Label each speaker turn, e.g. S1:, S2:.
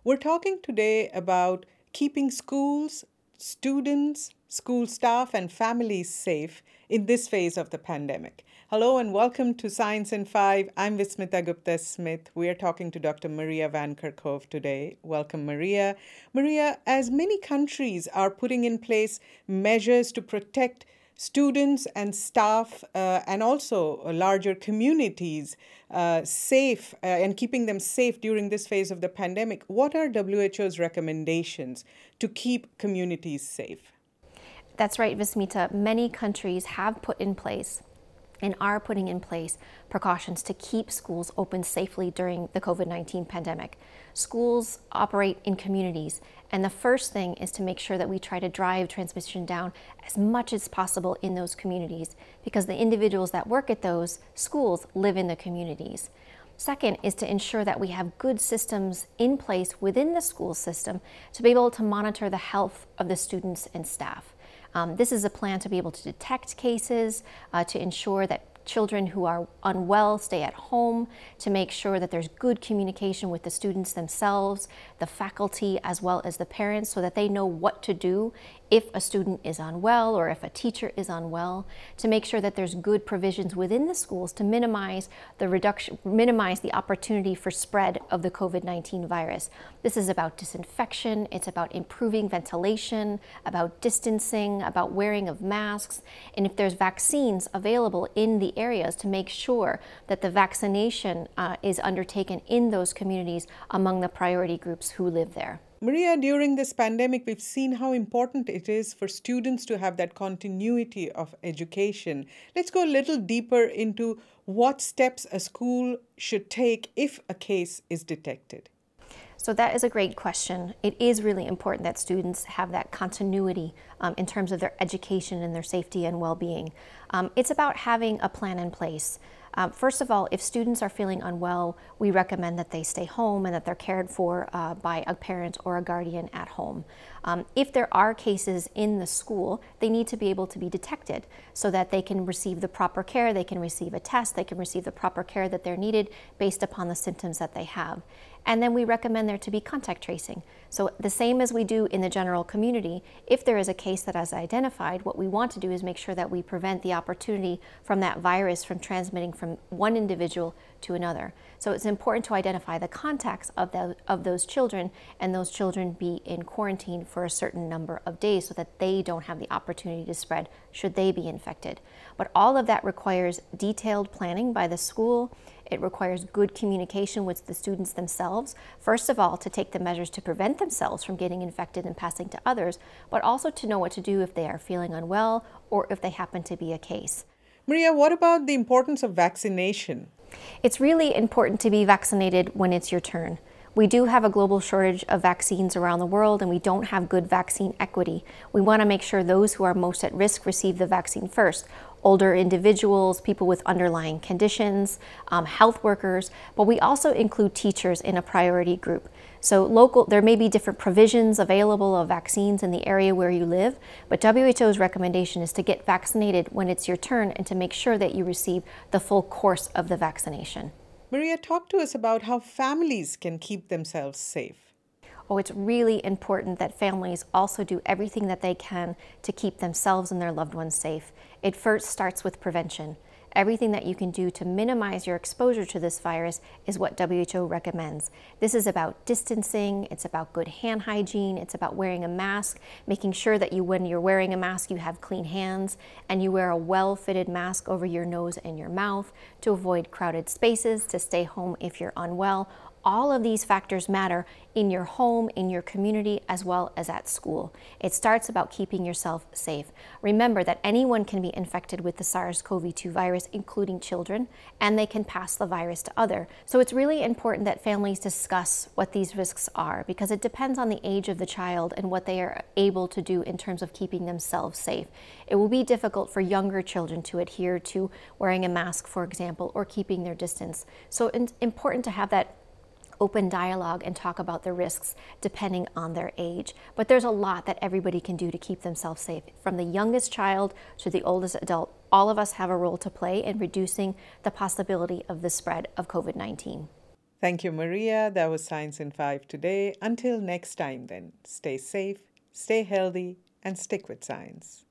S1: We're talking today about keeping schools, students, school staff, and families safe in this phase of the pandemic. Hello and welcome to Science in 5. I'm Vismita Gupta-Smith. We are talking to Dr. Maria Van Kerkhove today. Welcome, Maria. Maria, as many countries are putting in place measures to protect students and staff and also larger communities safe and keeping them safe during this phase of the pandemic, what are WHO's recommendations to keep communities safe?
S2: That's right, Vismita. Many countries have put in place and are putting in place precautions to keep schools open safely during the COVID-19 pandemic. Schools operate in communities, and the first thing is to make sure that we try to drive transmission down as much as possible in those communities, because the individuals that work at those schools live in the communities. Second is to ensure that we have good systems in place within the school system to be able to monitor the health of the students and staff. This is a plan to be able to detect cases, to ensure that children who are unwell stay at home, to make sure that there's good communication with the students themselves, the faculty, as well as the parents, so that they know what to do if a student is unwell or if a teacher is unwell, to make sure that there's good provisions within the schools to minimize the opportunity for spread of the COVID-19 virus. This is about disinfection, it's about improving ventilation, about distancing, about wearing of masks, and if there's vaccines available in the areas, to make sure that the vaccination is undertaken in those communities among the priority groups who live there.
S1: Maria, during this pandemic, we've seen how important it is for students to have that continuity of education. Let's go a little deeper into what steps a school should take if a case is detected.
S2: So that is a great question. It is really important that students have that continuity in terms of their education and their safety and well-being. It's about having a plan in place. First of all, if students are feeling unwell, we recommend that they stay home and that they're cared for by a parent or a guardian at home. If there are cases in the school, they need to be able to be detected so that they can receive the proper care, they can receive a test, they can receive the proper care that they're needed based upon the symptoms that they have. And then we recommend there to be contact tracing. So the same as we do in the general community, if there is a case that is identified, what we want to do is make sure that we prevent the opportunity from that virus from transmitting from one individual to another. So it's important to identify the contacts of those children, and those children be in quarantine for a certain number of days so that they don't have the opportunity to spread should they be infected. But all of that requires detailed planning by the school. It requires good communication with the students themselves, first of all, to take the measures to prevent themselves from getting infected and passing to others, but also to know what to do if they are feeling unwell or if they happen to be a case.
S1: Maria, what about the importance of vaccination?
S2: It's really important to be vaccinated when it's your turn. We do have a global shortage of vaccines around the world, and we don't have good vaccine equity. We want to make sure those who are most at risk receive the vaccine first. Older individuals, people with underlying conditions, health workers, but we also include teachers in a priority group. So there may be different provisions available of vaccines in the area where you live, but WHO's recommendation is to get vaccinated when it's your turn and to make sure that you receive the full course of the vaccination.
S1: Maria, talk to us about how families can keep themselves safe.
S2: Oh, it's really important that families also do everything that they can to keep themselves and their loved ones safe. It first starts with prevention. Everything that you can do to minimize your exposure to this virus is what WHO recommends. This is about distancing, it's about good hand hygiene, it's about wearing a mask, making sure that when you're wearing a mask you have clean hands and you wear a well-fitted mask over your nose and your mouth to avoid crowded spaces, to stay home if you're unwell. All of these factors matter in your home, in your community, as well as at school. It starts about keeping yourself safe. Remember that anyone can be infected with the SARS-CoV-2 virus, including children, and they can pass the virus to others. So it's really important that families discuss what these risks are, because it depends on the age of the child and what they are able to do in terms of keeping themselves safe. It will be difficult for younger children to adhere to wearing a mask, for example, or keeping their distance. So it's important to have that open dialogue and talk about the risks depending on their age. But there's a lot that everybody can do to keep themselves safe. From the youngest child to the oldest adult, all of us have a role to play in reducing the possibility of the spread of COVID-19.
S1: Thank you, Maria. That was Science in 5 today. Until next time, then, stay safe, stay healthy, and stick with science.